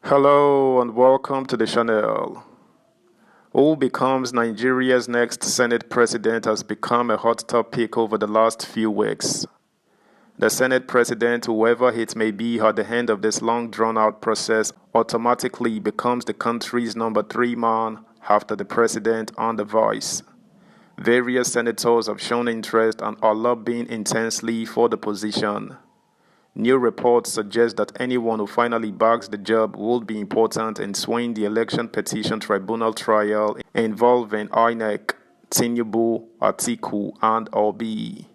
Hello and welcome to the channel. Who becomes Nigeria's next Senate president has become a hot topic over the last few weeks. The Senate president, whoever it may be, at the end of this long drawn-out process automatically becomes the country's number 3 man after the president and the vice. Various senators have shown interest and are lobbying intensely for the position. New reports suggest that anyone who finally bags the job will be important in swaying the election petition tribunal trial involving INEC, Tinubu, Atiku, and Obi.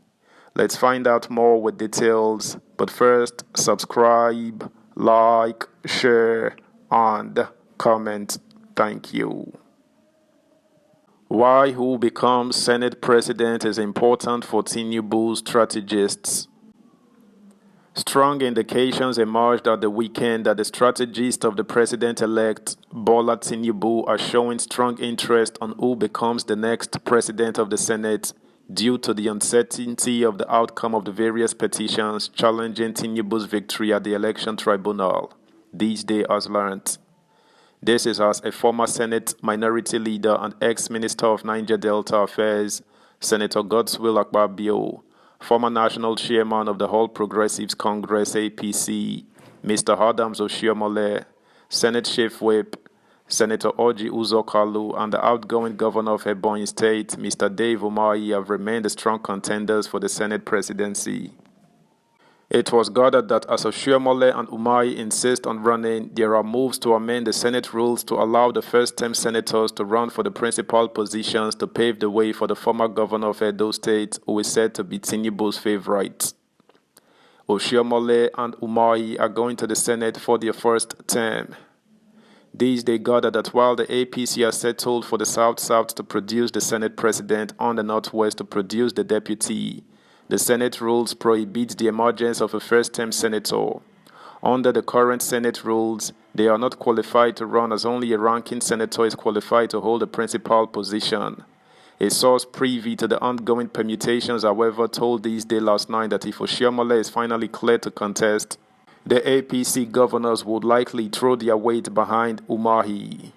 Let's find out more with details, but first, subscribe, like, share, and comment. Thank you. Why who becomes Senate president is important for Tinubu's strategists. Strong indications emerged at the weekend that the strategists of the president-elect, Bola Tinubu, are showing strong interest on who becomes the next president of the Senate due to the uncertainty of the outcome of the various petitions challenging Tinubu's victory at the election tribunal. This day has learned. This is as a former Senate minority leader and ex-minister of Niger Delta Affairs, Senator Godswill Akpabio, former national chairman of the All Progressives Congress APC, Mr. Adams Oshiomhole, Senate Chief Whip, Senator Orji Uzor-Kalu, and the outgoing governor of Ebonyi State, Mr. Dave Umahi, have remained strong contenders for the Senate presidency. It was gathered that as Oshiomhole and Umahi insist on running, there are moves to amend the Senate rules to allow the first-term senators to run for the principal positions to pave the way for the former governor of Edo State, who is said to be Tinubu's favorite. Oshiomhole and Umahi are going to the Senate for their first term. These they gathered that while the APC has settled for the South-South to produce the Senate president and the Northwest to produce the deputy, the Senate rules prohibit the emergence of a first-term senator. Under the current Senate rules, they are not qualified to run as only a ranking senator is qualified to hold a principal position. A source privy to the ongoing permutations, however, told This Day last night that if Oshiomhole is finally cleared to contest, the APC governors would likely throw their weight behind Umahi.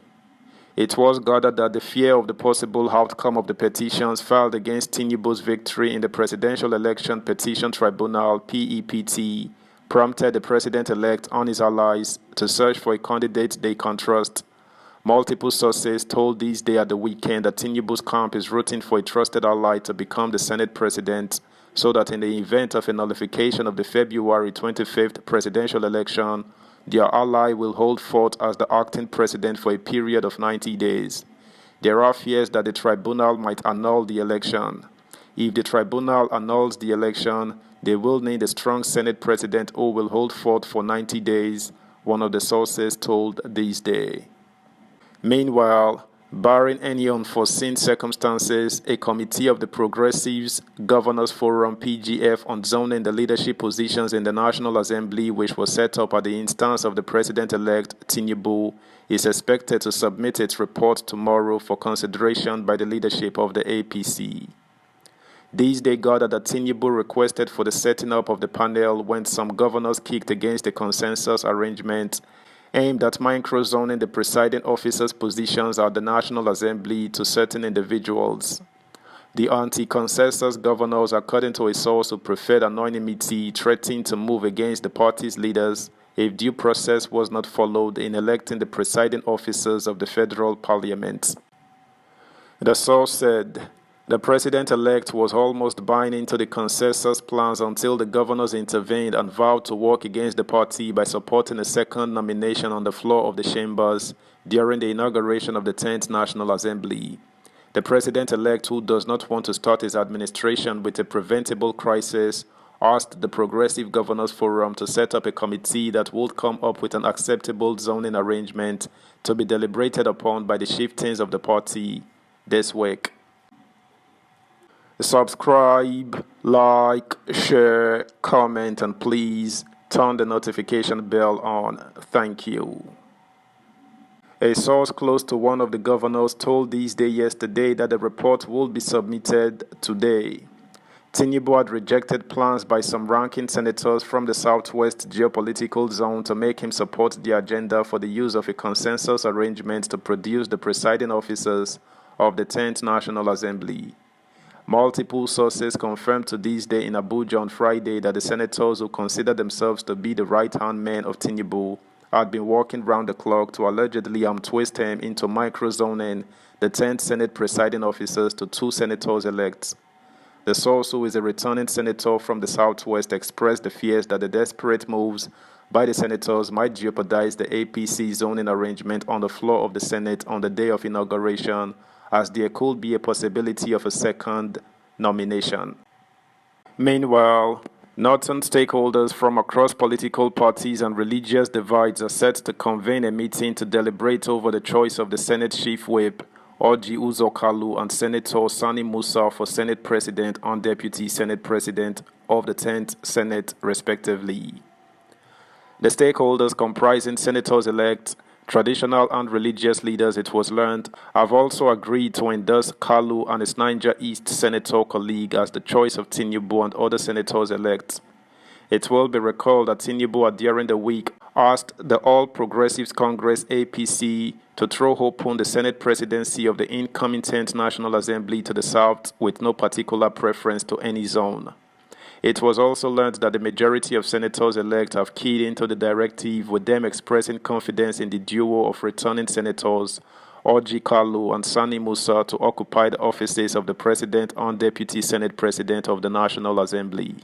It was gathered that the fear of the possible outcome of the petitions filed against Tinubu's victory in the Presidential Election Petition Tribunal (PEPT) prompted the president-elect and his allies to search for a candidate they can trust. Multiple sources told This Day at the weekend that Tinubu's camp is rooting for a trusted ally to become the Senate president, so that in the event of a nullification of the February 25th presidential election, their ally will hold forth as the acting president for a period of 90 days. There are fears that the tribunal might annul the election. If the tribunal annuls the election, they will need a strong Senate president who will hold forth for 90 days, one of the sources told This Day. Meanwhile, barring any unforeseen circumstances, a committee of the Progressives Governors Forum (PGF) on zoning the leadership positions in the National Assembly, which was set up at the instance of the president-elect Tinubu, is expected to submit its report tomorrow for consideration by the leadership of the APC. This day gathered that Tinubu requested for the setting up of the panel when some governors kicked against the consensus arrangement aimed at micro-zoning the presiding officers' positions at the National Assembly to certain individuals. The anti-consensus governors, according to a source who preferred anonymity, threatened to move against the party's leaders if due process was not followed in electing the presiding officers of the federal parliament. The source said, the president-elect was almost buying into the consensus plans until the governors intervened and vowed to work against the party by supporting a second nomination on the floor of the chambers during the inauguration of the 10th National Assembly. The president-elect, who does not want to start his administration with a preventable crisis, asked the Progressive Governors Forum to set up a committee that would come up with an acceptable zoning arrangement to be deliberated upon by the chieftains of the party this week. Subscribe, like, share, comment, and please turn the notification bell on. Thank you. A source close to one of the governors told This Day yesterday that the report will be submitted today. Tinubu had rejected plans by some ranking senators from the southwest geopolitical zone to make him support the agenda for the use of a consensus arrangement to produce the presiding officers of the 10th National Assembly. Multiple sources confirmed to this day in Abuja on Friday that the senators who consider themselves to be the right-hand men of Tinubu had been working round the clock to allegedly twist him into microzoning the 10th Senate presiding officers to 2 senators-elect. The source, who is a returning senator from the southwest, expressed the fears that the desperate moves by the senators might jeopardize the APC zoning arrangement on the floor of the Senate on the day of inauguration, as there could be a possibility of a second nomination. Meanwhile, northern stakeholders from across political parties and religious divides are set to convene a meeting to deliberate over the choice of the Senate Chief Whip, Orji Uzor Kalu, and Senator Sani Musa for Senate President and Deputy Senate President of the 10th Senate, respectively. The stakeholders, comprising senators-elect, traditional and religious leaders, it was learned, have also agreed to endorse Kalu and his Niger East senator colleague as the choice of Tinubu and other senators-elect. It will be recalled that Tinubu had during the week asked the All Progressives Congress APC to throw open the Senate presidency of the incoming 10th National Assembly to the south with no particular preference to any zone. It was also learned that the majority of senators-elect have keyed into the directive, with them expressing confidence in the duo of returning senators Orji Kalu and Sani Musa to occupy the offices of the President and Deputy Senate President of the National Assembly.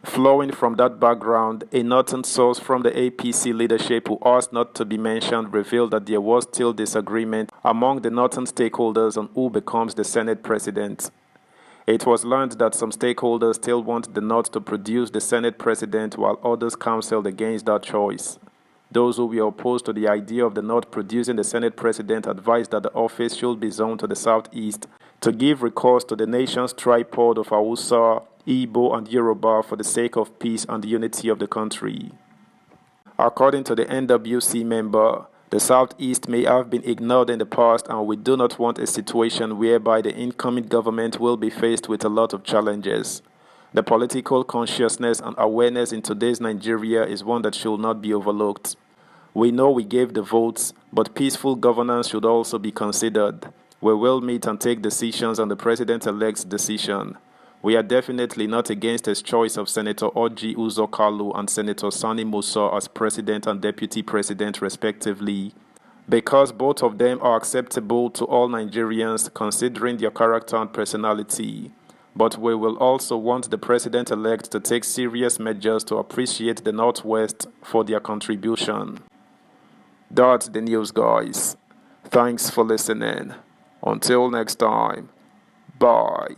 Flowing from that background, a northern source from the APC leadership, who asked not to be mentioned, revealed that there was still disagreement among the northern stakeholders on who becomes the Senate President. It was learned that some stakeholders still want the North to produce the Senate President, while others counseled against that choice. Those who were opposed to the idea of the North producing the Senate President advised that the office should be zoned to the southeast to give recourse to the nation's tripod of Hausa, Igbo, and Yoruba for the sake of peace and unity of the country. According to the NWC member, the Southeast may have been ignored in the past, and we do not want a situation whereby the incoming government will be faced with a lot of challenges. The political consciousness and awareness in today's Nigeria is one that should not be overlooked. We know we gave the votes, but peaceful governance should also be considered. We will meet and take decisions on the President-elect's decision. We are definitely not against his choice of Senator Orji Uzor Kalu and Senator Sani Musa as President and Deputy President, respectively, because both of them are acceptable to all Nigerians considering their character and personality. But we will also want the President-elect to take serious measures to appreciate the Northwest for their contribution. That's the news, guys. Thanks for listening. Until next time, bye.